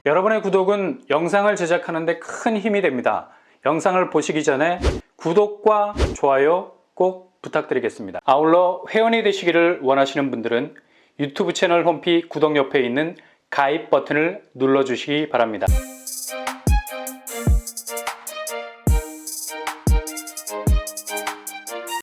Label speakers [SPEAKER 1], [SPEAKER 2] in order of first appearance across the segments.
[SPEAKER 1] 여러분의 구독은 영상을 제작하는 데 큰 힘이 됩니다. 영상을 보시기 전에 구독과 좋아요 꼭 부탁드리겠습니다. 아울러 회원이 되시기를 원하시는 분들은 유튜브 채널 홈피 구독 옆에 있는 가입 버튼을 눌러주시기 바랍니다.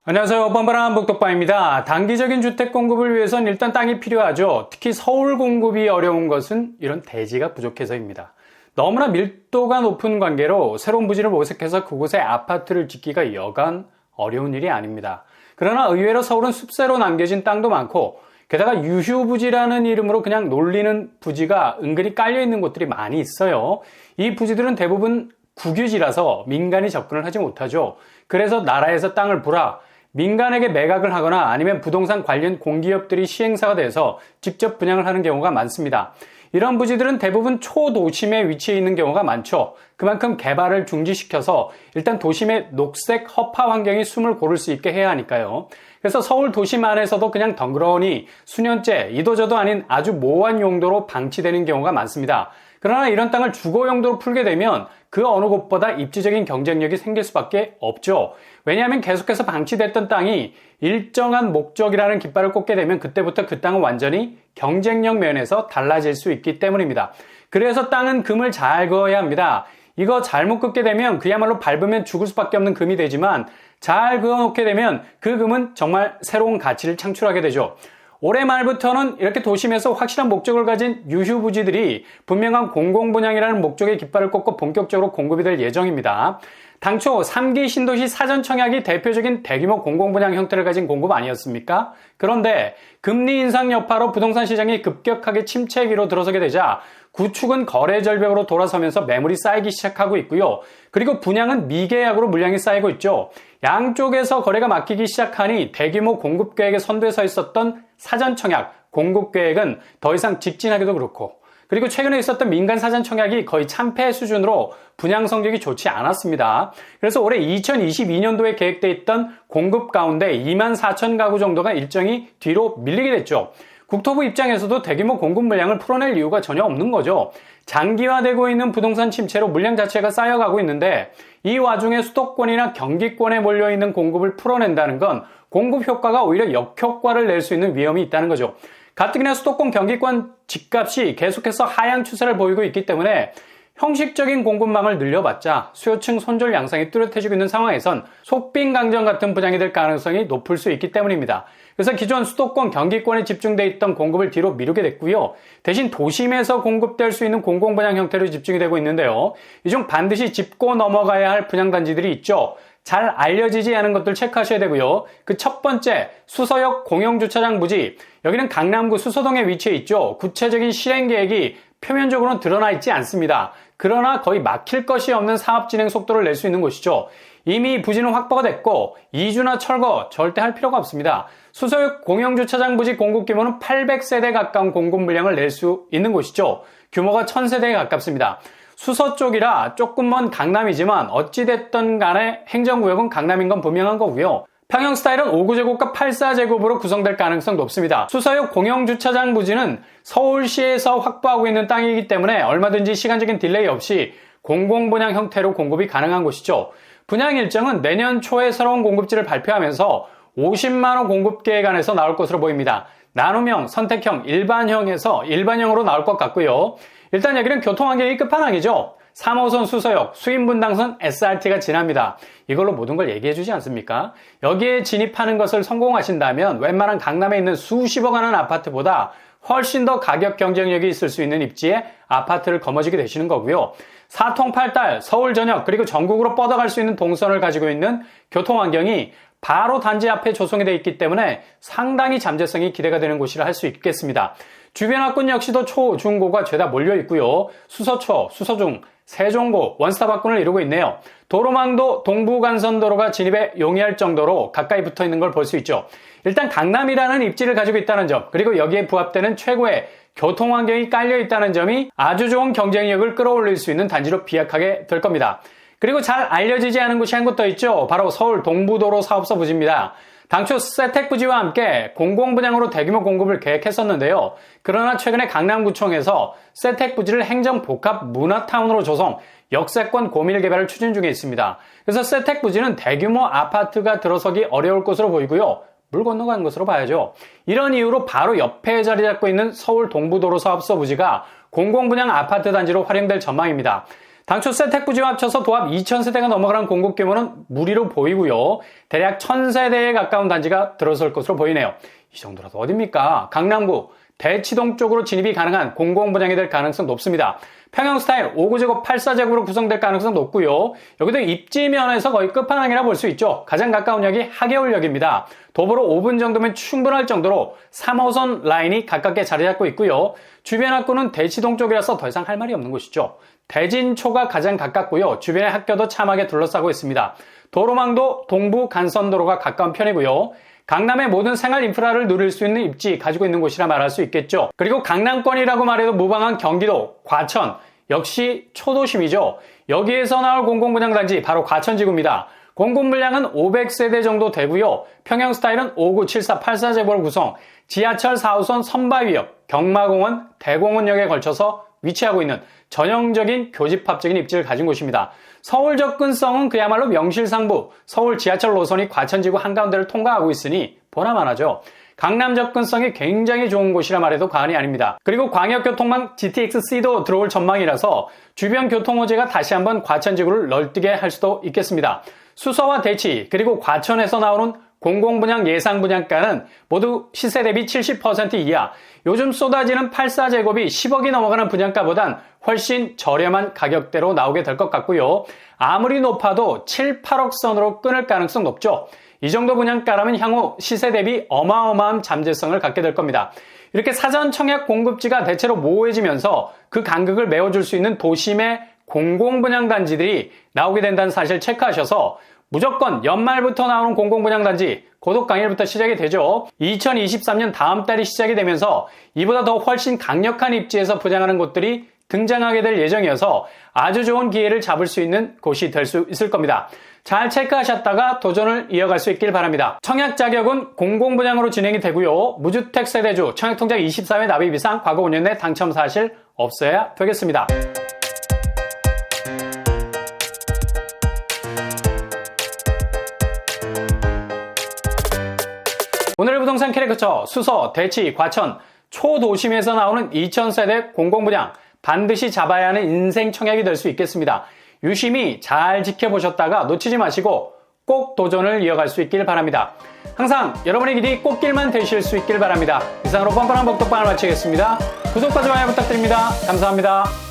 [SPEAKER 1] 안녕하세요. 뻔뻔한 복덕바입니다. 단기적인 주택 공급을 위해선 일단 땅이 필요하죠. 특히 서울 공급이 어려운 것은 이런 대지가 부족해서입니다. 너무나 밀도가 높은 관계로 새로운 부지를 모색해서 그곳에 아파트를 짓기가 여간 어려운 일이 아닙니다. 그러나 의외로 서울은 숲새로 남겨진 땅도 많고 게다가 유휴부지라는 이름으로 그냥 놀리는 부지가 은근히 깔려있는 곳들이 많이 있어요. 이 부지들은 대부분 국유지라서 민간이 접근을 하지 못하죠. 그래서 나라에서 땅을 보라, 민간에게 매각을 하거나 아니면 부동산 관련 공기업들이 시행사가 돼서 직접 분양을 하는 경우가 많습니다. 이런 부지들은 대부분 초도심에 위치해 있는 경우가 많죠. 그만큼 개발을 중지시켜서 일단 도심의 녹색 허파 환경이 숨을 고를 수 있게 해야 하니까요. 그래서 서울 도심 안에서도 그냥 덩그러니 수년째 이도저도 아닌 아주 모호한 용도로 방치되는 경우가 많습니다. 그러나 이런 땅을 주거 용도로 풀게 되면 그 어느 곳보다 입지적인 경쟁력이 생길 수밖에 없죠. 왜냐하면 계속해서 방치됐던 땅이 일정한 목적이라는 깃발을 꽂게 되면 그때부터 그 땅은 완전히 경쟁력 면에서 달라질 수 있기 때문입니다. 그래서 땅은 금을 잘 그어야 합니다. 이거 잘못 긋게 되면 그야말로 밟으면 죽을 수밖에 없는 금이 되지만 잘 그어놓게 되면 그 금은 정말 새로운 가치를 창출하게 되죠. 올해 말부터는 이렇게 도심에서 확실한 목적을 가진 유휴부지들이 분명한 공공분양이라는 목적의 깃발을 꽂고 본격적으로 공급이 될 예정입니다. 당초 3기 신도시 사전청약이 대표적인 대규모 공공분양 형태를 가진 공급 아니었습니까? 그런데 금리 인상 여파로 부동산 시장이 급격하게 침체기로 들어서게 되자 구축은 거래 절벽으로 돌아서면서 매물이 쌓이기 시작하고 있고요. 그리고 분양은 미계약으로 물량이 쌓이고 있죠. 양쪽에서 거래가 막히기 시작하니 대규모 공급 계획에 선두에 서 있었던 사전청약, 공급 계획은 더 이상 직진하기도 그렇고 그리고 최근에 있었던 민간 사전청약이 거의 참패 수준으로 분양 성적이 좋지 않았습니다. 그래서 올해 2022년도에 계획돼 있던 공급 가운데 2만 4천 가구 정도가 일정이 뒤로 밀리게 됐죠. 국토부 입장에서도 대규모 공급 물량을 풀어낼 이유가 전혀 없는 거죠. 장기화되고 있는 부동산 침체로 물량 자체가 쌓여가고 있는데 이 와중에 수도권이나 경기권에 몰려있는 공급을 풀어낸다는 건 공급 효과가 오히려 역효과를 낼 수 있는 위험이 있다는 거죠. 가뜩이나 수도권 경기권 집값이 계속해서 하향 추세를 보이고 있기 때문에 형식적인 공급망을 늘려봤자 수요층 손절 양상이 뚜렷해지고 있는 상황에선 속빈 강정 같은 분양이 될 가능성이 높을 수 있기 때문입니다. 그래서 기존 수도권 경기권에 집중돼 있던 공급을 뒤로 미루게 됐고요. 대신 도심에서 공급될 수 있는 공공분양 형태로 집중이 되고 있는데요. 이 중 반드시 짚고 넘어가야 할 분양단지들이 있죠. 잘 알려지지 않은 것들 체크하셔야 되고요. 그 첫 번째, 수서역 공영주차장 부지. 여기는 강남구 수서동에 위치해 있죠. 구체적인 실행 계획이 표면적으로는 드러나 있지 않습니다. 그러나 거의 막힐 것이 없는 사업 진행 속도를 낼 수 있는 곳이죠. 이미 부지는 확보가 됐고 이주나 철거 절대 할 필요가 없습니다. 수서역 공영주차장 부지 공급 규모는 800세대 가까운 공급 물량을 낼 수 있는 곳이죠. 규모가 1000세대에 가깝습니다. 수서 쪽이라 조금 먼 강남이지만 어찌됐든 간에 행정구역은 강남인 건 분명한 거고요. 평형 스타일은 5구제곱과 84제곱으로 구성될 가능성 높습니다. 수서역 공영주차장 부지는 서울시에서 확보하고 있는 땅이기 때문에 얼마든지 시간적인 딜레이 없이 공공분양 형태로 공급이 가능한 곳이죠. 분양 일정은 내년 초에 새로운 공급지를 발표하면서 50만원 공급 계획 안에서 나올 것으로 보입니다. 나눔형, 선택형, 일반형에서 일반형으로 나올 것 같고요. 일단 여기는 교통환경이 끝판왕이죠. 3호선 수서역, 수인분당선 SRT가 지납니다. 이걸로 모든 걸 얘기해주지 않습니까? 여기에 진입하는 것을 성공하신다면 웬만한 강남에 있는 수십억 하는 아파트보다 훨씬 더 가격 경쟁력이 있을 수 있는 입지에 아파트를 거머쥐게 되시는 거고요. 사통팔달, 서울 전역, 그리고 전국으로 뻗어갈 수 있는 동선을 가지고 있는 교통환경이 바로 단지 앞에 조성이 되어 있기 때문에 상당히 잠재성이 기대가 되는 곳이라 할 수 있겠습니다. 주변 학군 역시도 초, 중, 고가 죄다 몰려 있고요. 수서초, 수서중, 세종고, 원스톱 학군을 이루고 있네요. 도로망도 동부간선도로가 진입에 용이할 정도로 가까이 붙어 있는 걸 볼 수 있죠. 일단 강남이라는 입지를 가지고 있다는 점, 그리고 여기에 부합되는 최고의 교통환경이 깔려 있다는 점이 아주 좋은 경쟁력을 끌어올릴 수 있는 단지로 비약하게 될 겁니다. 그리고 잘 알려지지 않은 곳이 한 곳 더 있죠. 바로 서울 동부도로 사업소 부지입니다. 당초 세택부지와 함께 공공분양으로 대규모 공급을 계획했었는데요. 그러나 최근에 강남구청에서 세택부지를 행정복합문화타운으로 조성, 역세권 고밀 개발을 추진 중에 있습니다. 그래서 세택부지는 대규모 아파트가 들어서기 어려울 것으로 보이고요. 물 건너간 것으로 봐야죠. 이런 이유로 바로 옆에 자리 잡고 있는 서울 동부도로 사업소 부지가 공공분양 아파트 단지로 활용될 전망입니다. 당초 세택부지와 합쳐서 도합 2,000세대가 넘어가는 공급 규모는 무리로 보이고요. 대략 1,000세대에 가까운 단지가 들어설 것으로 보이네요. 이 정도라도 어딥니까? 강남구 대치동 쪽으로 진입이 가능한 공공분양이 될 가능성 높습니다. 평형 스타일 5구제곱 8사제곱으로 구성될 가능성 높고요. 여기도 입지 면에서 거의 끝판왕이라 볼 수 있죠. 가장 가까운 역이 하계울역입니다. 도보로 5분 정도면 충분할 정도로 3호선 라인이 가깝게 자리 잡고 있고요. 주변 학구는 대치동 쪽이라서 더 이상 할 말이 없는 곳이죠. 대진초가 가장 가깝고요. 주변의 학교도 참하게 둘러싸고 있습니다. 도로망도 동부 간선도로가 가까운 편이고요. 강남의 모든 생활 인프라를 누릴 수 있는 입지 가지고 있는 곳이라 말할 수 있겠죠. 그리고 강남권이라고 말해도 무방한 경기도, 과천, 역시 초도심이죠. 여기에서 나올 공공분양단지 바로 과천지구입니다. 공급물량은 500세대 정도 되고요. 평형 스타일은 5구, 7사, 8사제곱을 구성, 지하철 4호선 선바위역, 경마공원, 대공원역에 걸쳐서 위치하고 있는 전형적인 교집합적인 입지를 가진 곳입니다. 서울 접근성은 그야말로 명실상부, 서울 지하철 노선이 과천지구 한가운데를 통과하고 있으니 보나마나죠. 강남 접근성이 굉장히 좋은 곳이라 말해도 과언이 아닙니다. 그리고 광역교통망 GTX-C도 들어올 전망이라서 주변 교통호재가 다시 한번 과천지구를 널뛰게 할 수도 있겠습니다. 수서와 대치, 그리고 과천에서 나오는 공공분양 예상 분양가는 모두 시세 대비 70% 이하, 요즘 쏟아지는 8사제곱이 10억이 넘어가는 분양가보단 훨씬 저렴한 가격대로 나오게 될 것 같고요. 아무리 높아도 7, 8억 선으로 끊을 가능성 높죠. 이 정도 분양가라면 향후 시세 대비 어마어마한 잠재성을 갖게 될 겁니다. 이렇게 사전 청약 공급지가 대체로 모호해지면서 그 간극을 메워줄 수 있는 도심의 공공분양단지들이 나오게 된다는 사실 체크하셔서 무조건 연말부터 나오는 공공분양단지 고독 강일부터 시작이 되죠. 2023년 다음 달이 시작이 되면서 이보다 더 훨씬 강력한 입지에서 분양하는 곳들이 등장하게 될 예정이어서 아주 좋은 기회를 잡을 수 있는 곳이 될 수 있을 겁니다. 잘 체크하셨다가 도전을 이어갈 수 있길 바랍니다. 청약 자격은 공공분양으로 진행이 되고요. 무주택 세대주 청약통장 24회 납입 이상 과거 5년 내 당첨 사실 없어야 되겠습니다. 오늘의 부동산 캐릭터 수서, 대치, 과천, 초도심에서 나오는 2,000세대 공공분양 반드시 잡아야 하는 인생 청약이 될 수 있겠습니다. 유심히 잘 지켜보셨다가 놓치지 마시고 꼭 도전을 이어갈 수 있길 바랍니다. 항상 여러분의 길이 꽃길만 되실 수 있길 바랍니다. 이상으로 뻔뻔한 복덕방을 마치겠습니다. 구독과 좋아요 부탁드립니다. 감사합니다.